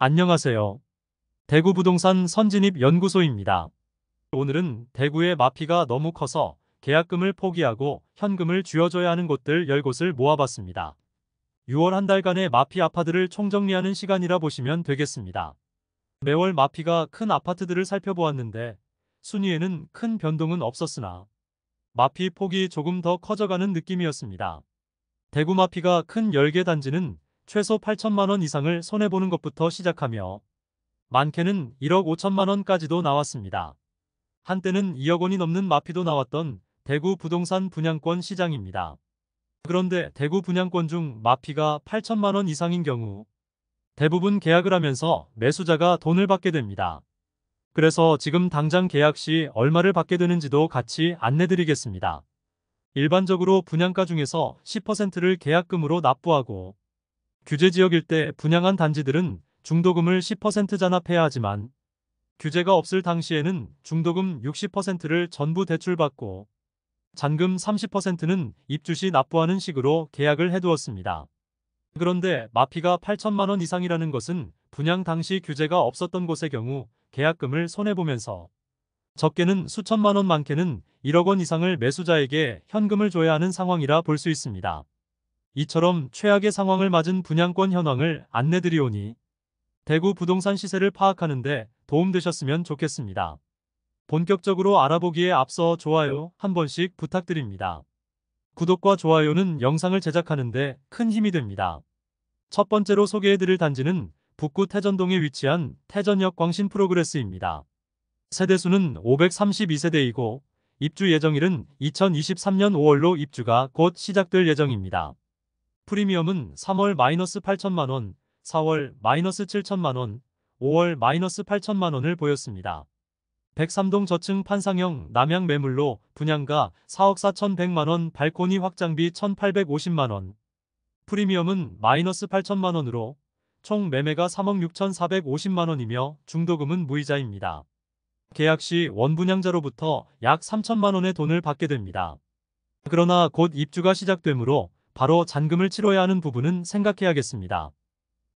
안녕하세요. 대구 부동산 선진입 연구소입니다. 오늘은 대구의 마피가 너무 커서 계약금을 포기하고 현금을 쥐어줘야 하는 곳들 10곳을 모아봤습니다. 6월 한 달간의 마피 아파트를 총정리하는 시간이라 보시면 되겠습니다. 매월 마피가 큰 아파트들을 살펴보았는데 순위에는 큰 변동은 없었으나 마피 폭이 조금 더 커져가는 느낌이었습니다. 대구 마피가 큰 10개 단지는 최소 8천만 원 이상을 손해보는 것부터 시작하며 많게는 1억 5천만 원까지도 나왔습니다. 한때는 2억 원이 넘는 마피도 나왔던 대구 부동산 분양권 시장입니다. 그런데 대구 분양권 중 마피가 8천만 원 이상인 경우 대부분 계약을 하면서 매수자가 돈을 받게 됩니다. 그래서 지금 당장 계약 시 얼마를 받게 되는지도 같이 안내드리겠습니다. 일반적으로 분양가 중에서 10%를 계약금으로 납부하고 규제지역일 때 분양한 단지들은 중도금을 10% 잔압해야 하지만 규제가 없을 당시에는 중도금 60%를 전부 대출받고 잔금 30%는 입주 시 납부하는 식으로 계약을 해두었습니다. 그런데 마피가 8천만 원 이상이라는 것은 분양 당시 규제가 없었던 곳의 경우 계약금을 손해보면서 적게는 수천만 원 많게는 1억 원 이상을 매수자에게 현금을 줘야 하는 상황이라 볼 수 있습니다. 이처럼 최악의 상황을 맞은 분양권 현황을 안내드리오니 대구 부동산 시세를 파악하는데 도움되셨으면 좋겠습니다. 본격적으로 알아보기에 앞서 좋아요 한 번씩 부탁드립니다. 구독과 좋아요는 영상을 제작하는데 큰 힘이 됩니다. 첫 번째로 소개해드릴 단지는 북구 태전동에 위치한 태전역 광신 프로그레스입니다. 세대수는 532세대이고 입주 예정일은 2023년 5월로 입주가 곧 시작될 예정입니다. 프리미엄은 3월 -8천만 원, 4월 -7천만 원, 5월 -8천만 원을 보였습니다. 103동 저층 판상형 남양 매물로 분양가 4억 4,100만 원, 발코니 확장비 1,850만 원. 프리미엄은 -8천만 원으로 총 매매가 3억 6,450만 원이며 중도금은 무이자입니다. 계약 시 원분양자로부터 약 3천만 원의 돈을 받게 됩니다. 그러나 곧 입주가 시작되므로 바로 잔금을 치러야 하는 부분은 생각해야겠습니다.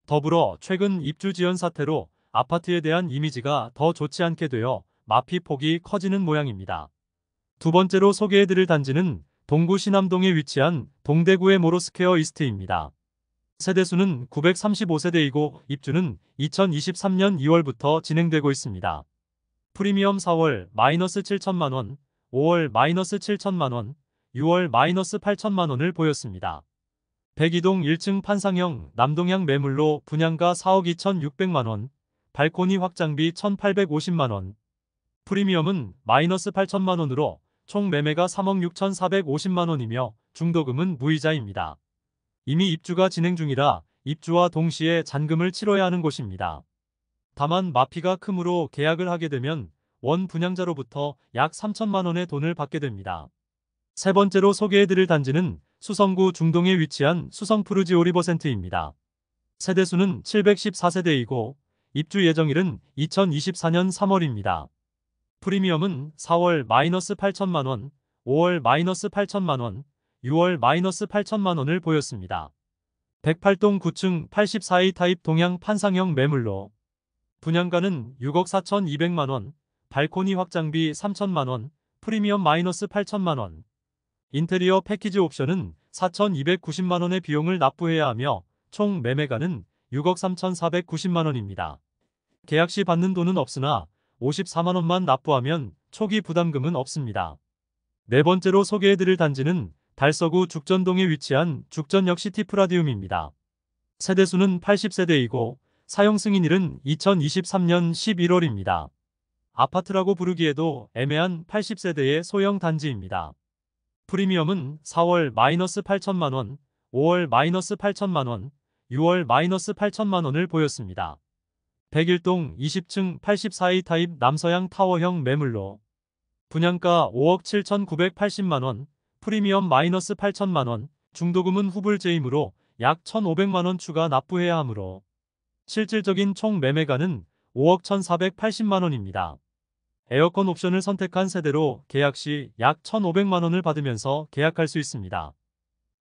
더불어 최근 입주 지연 사태로 아파트에 대한 이미지가 더 좋지 않게 되어 마피 폭이 커지는 모양입니다. 두 번째로 소개해드릴 단지는 동구 신암동에 위치한 동대구의 모로스퀘어 이스트입니다. 세대수는 935세대이고 입주는 2023년 2월부터 진행되고 있습니다. 프리미엄 4월 -7천만 원, 5월 -7천만 원, 6월 -8천만 원을 보였습니다. 102동 1층 판상형 남동향 매물로 분양가 4억 2,600만 원, 발코니 확장비 1,850만 원. 프리미엄은 -8천만 원으로 총 매매가 3억 6,450만 원이며 중도금은 무이자입니다. 이미 입주가 진행 중이라 입주와 동시에 잔금을 치러야 하는 곳입니다. 다만 마피가 크므로 계약을 하게 되면 원 분양자로부터 약 3천만 원의 돈을 받게 됩니다. 세 번째로 소개해드릴 단지는 수성구 중동에 위치한 수성푸르지오 리버센트입니다. 세대수는 714세대이고 입주 예정일은 2024년 3월입니다. 프리미엄은 4월 -8천만 원, 5월 -8천만 원, 6월 -8천만 원을 보였습니다. 108동 9층 84A 타입 동양 판상형 매물로 분양가는 6억 4,200만 원, 발코니 확장비 3천만 원, 프리미엄 -8천만 원. 인테리어 패키지 옵션은 4,290만 원의 비용을 납부해야 하며 총 매매가는 6억 3,490만 원입니다. 계약 시 받는 돈은 없으나 54만 원만 납부하면 초기 부담금은 없습니다. 네 번째로 소개해드릴 단지는 달서구 죽전동에 위치한 죽전역 시티프라디움입니다. 세대수는 80세대이고 사용 승인일은 2023년 11월입니다. 아파트라고 부르기에도 애매한 80세대의 소형 단지입니다. 프리미엄은 4월 -8천만 원, 5월 -8천만 원, 6월 -8천만 원을 보였습니다. 101동 20층 84A 타입 남서양 타워형 매물로 분양가 5억 7,980만 원, 프리미엄 -8천만 원, 중도금은 후불제이므로 약 1,500만 원 추가 납부해야 하므로 실질적인 총 매매가는 5억 1,480만 원입니다. 에어컨 옵션을 선택한 세대로 계약 시 약 1,500만 원을 받으면서 계약할 수 있습니다.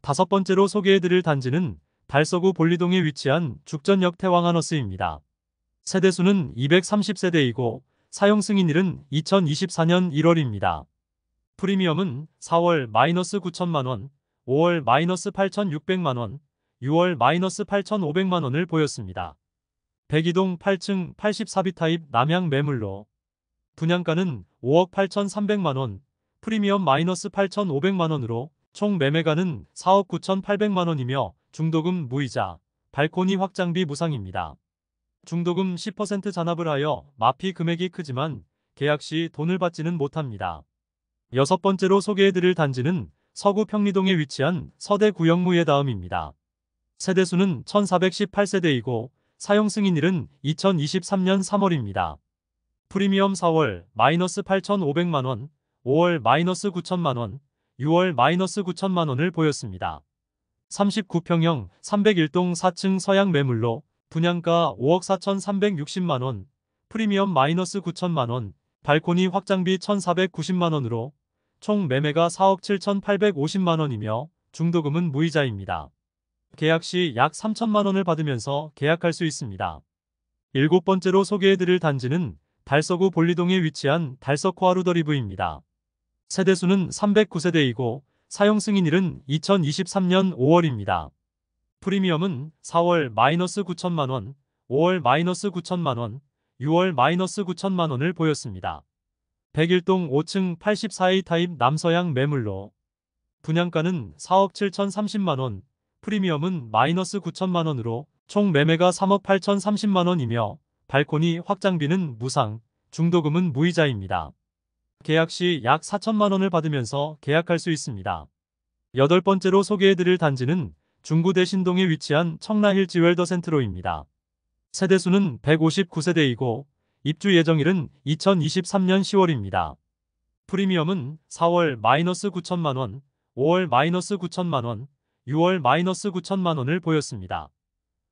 다섯 번째로 소개해드릴 단지는 달서구 볼리동에 위치한 죽전역 태왕하너스입니다. 세대수는 230세대이고 사용 승인일은 2024년 1월입니다. 프리미엄은 4월 마이너스 9천만원, 5월 마이너스 8,600만원, 6월 마이너스 8,500만원을 보였습니다. 백이동 8층 84B 타입 남향 매물로 분양가는 5억 8,300만원, 프리미엄 마이너스 8,500만원으로 총 매매가는 4억 9,800만원이며 중도금 무이자, 발코니 확장비 무상입니다. 중도금 10% 잔압을 하여 마피 금액이 크지만 계약 시 돈을 받지는 못합니다. 여섯 번째로 소개해드릴 단지는 서구 평리동에 위치한 서대 구영무예다음입니다. 세대수는 1418세대이고 사용 승인일은 2023년 3월입니다. 프리미엄 4월 마이너스 8,500만원, 5월 마이너스 9천만원, 6월 마이너스 9천만원을 보였습니다. 39평형 301동 4층 서양 매물로 분양가 5억 4,360만원, 프리미엄 마이너스 9천만원, 발코니 확장비 1,490만원으로 총 매매가 4억 7,850만원이며 중도금은 무이자입니다. 계약 시 약 3천만원을 받으면서 계약할 수 있습니다. 일곱 번째로 소개해드릴 단지는 달서구 볼리동에 위치한 달서코아루더리브입니다. 세대수는 309세대이고 사용 승인일은 2023년 5월입니다. 프리미엄은 4월 마이너스 9천만원, 5월 마이너스 9천만원, 6월 마이너스 9천만원을 보였습니다. 101동 5층 84A 타입 남서양 매물로 분양가는 4억 7,030만원, 프리미엄은 마이너스 9천만원으로 총 매매가 3억 8,030만원이며 발코니 확장비는 무상, 중도금은 무이자입니다. 계약 시 약 4천만원을 받으면서 계약할 수 있습니다. 여덟 번째로 소개해드릴 단지는 중구 대신동에 위치한 청라힐 지웰더 센트로입니다. 세대수는 159세대이고 입주 예정일은 2023년 10월입니다. 프리미엄은 4월 마이너스 9천만원, 5월 마이너스 9천만원, 6월 마이너스 9천만원을 보였습니다.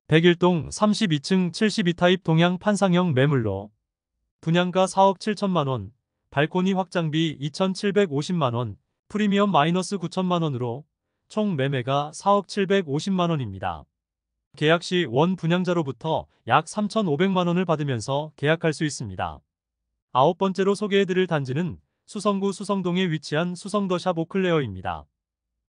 101동 32층 72타입 동양 판상형 매물로 분양가 4억 7천만원, 발코니 확장비 2,750만원, 프리미엄 마이너스 9천만원으로 총 매매가 4억 750만원입니다. 계약 시 원 분양자로부터 약 3,500만원을 받으면서 계약할 수 있습니다. 아홉 번째로 소개해드릴 단지는 수성구 수성동에 위치한 수성더샵 오클레어입니다.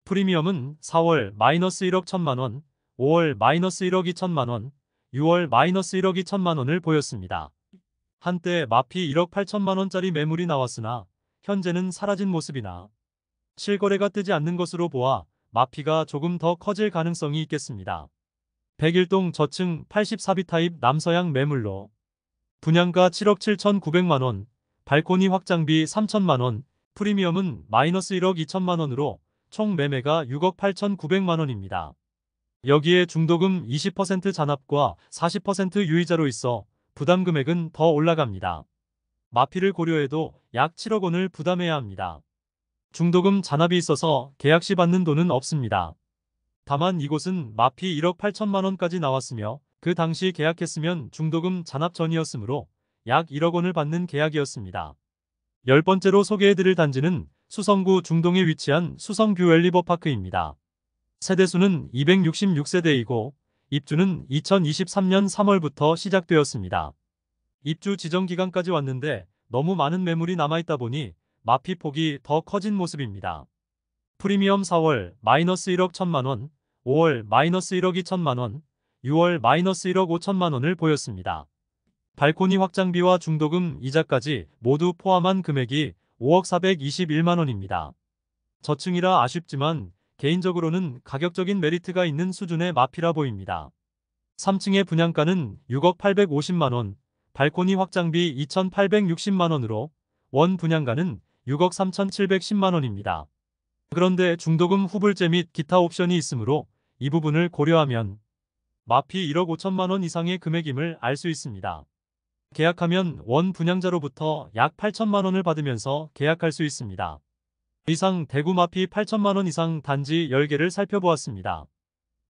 프리미엄은 4월 마이너스 1억 1천만원, 5월 마이너스 1억 2천만원, 6월 마이너스 1억 2천만원을 보였습니다. 한때 마피 1억 8천만원짜리 매물이 나왔으나 현재는 사라진 모습이나 실거래가 뜨지 않는 것으로 보아 마피가 조금 더 커질 가능성이 있겠습니다. 101동 저층 84B 타입 남서양 매물로 분양가 7억 7,900만원, 발코니 확장비 3천만원, 프리미엄은 마이너스 1억 2천만원으로 총 매매가 6억 8,900만원입니다. 여기에 중도금 20% 잔압과 40% 유이자로 있어 부담 금액은 더 올라갑니다. 마피를 고려해도 약 7억 원을 부담해야 합니다. 중도금 잔압이 있어서 계약 시 받는 돈은 없습니다. 다만 이곳은 마피 1억 8천만원까지 나왔으며 그 당시 계약했으면 중도금 잔압 전이었으므로 약 1억 원을 받는 계약이었습니다. 열 번째로 소개해드릴 단지는 수성구 중동에 위치한 수성뷰 웰리버파크입니다. 세대수는 266세대이고 입주는 2023년 3월부터 시작되었습니다. 입주 지정 기간까지 왔는데 너무 많은 매물이 남아있다 보니 마피 폭이 더 커진 모습입니다. 프리미엄 4월 마이너스 1억 1천만원, 5월 마이너스 1억 2천만원, 6월 마이너스 1억 5천만원을 보였습니다. 발코니 확장비와 중도금 이자까지 모두 포함한 금액이 5억 421만원입니다. 저층이라 아쉽지만 개인적으로는 가격적인 메리트가 있는 수준의 마피라 보입니다. 3층의 분양가는 6억 850만원, 발코니 확장비 2,860만원으로 원 분양가는 6억 3,710만원입니다. 그런데 중도금 후불제 및 기타 옵션이 있으므로 이 부분을 고려하면 마피 1억 5천만원 이상의 금액임을 알 수 있습니다. 계약하면 원 분양자로부터 약 8천만원을 받으면서 계약할 수 있습니다. 이상 대구 마피 8천만원 이상 단지 10개를 살펴보았습니다.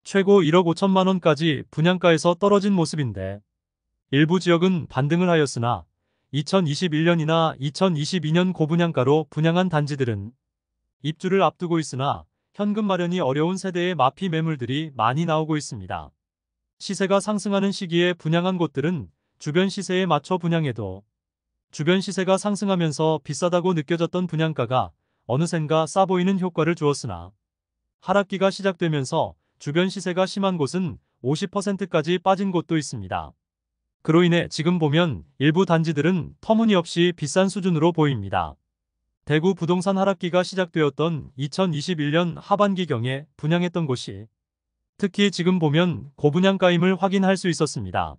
최고 1억 5천만원까지 분양가에서 떨어진 모습인데 일부 지역은 반등을 하였으나 2021년이나 2022년 고분양가로 분양한 단지들은 입주를 앞두고 있으나 현금 마련이 어려운 세대의 마피 매물들이 많이 나오고 있습니다. 시세가 상승하는 시기에 분양한 곳들은 주변 시세에 맞춰 분양해도 주변 시세가 상승하면서 비싸다고 느껴졌던 분양가가 어느샌가 싸 보이는 효과를 주었으나 하락기가 시작되면서 주변 시세가 심한 곳은 50%까지 빠진 곳도 있습니다. 그로 인해 지금 보면 일부 단지들은 터무니없이 비싼 수준으로 보입니다. 대구 부동산 하락기가 시작되었던 2021년 하반기경에 분양했던 곳이 특히 지금 보면 고분양가임을 확인할 수 있었습니다.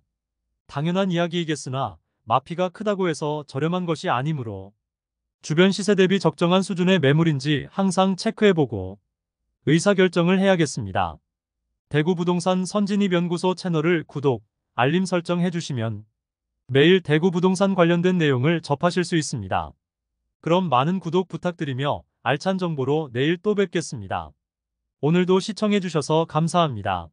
당연한 이야기이겠으나 마피가 크다고 해서 저렴한 것이 아니므로 주변 시세 대비 적정한 수준의 매물인지 항상 체크해보고 의사결정을 해야겠습니다. 대구 부동산 선진입연구소 채널을 구독, 알림 설정 해주시면 매일 대구 부동산 관련된 내용을 접하실 수 있습니다. 그럼 많은 구독 부탁드리며 알찬 정보로 내일 또 뵙겠습니다. 오늘도 시청해주셔서 감사합니다.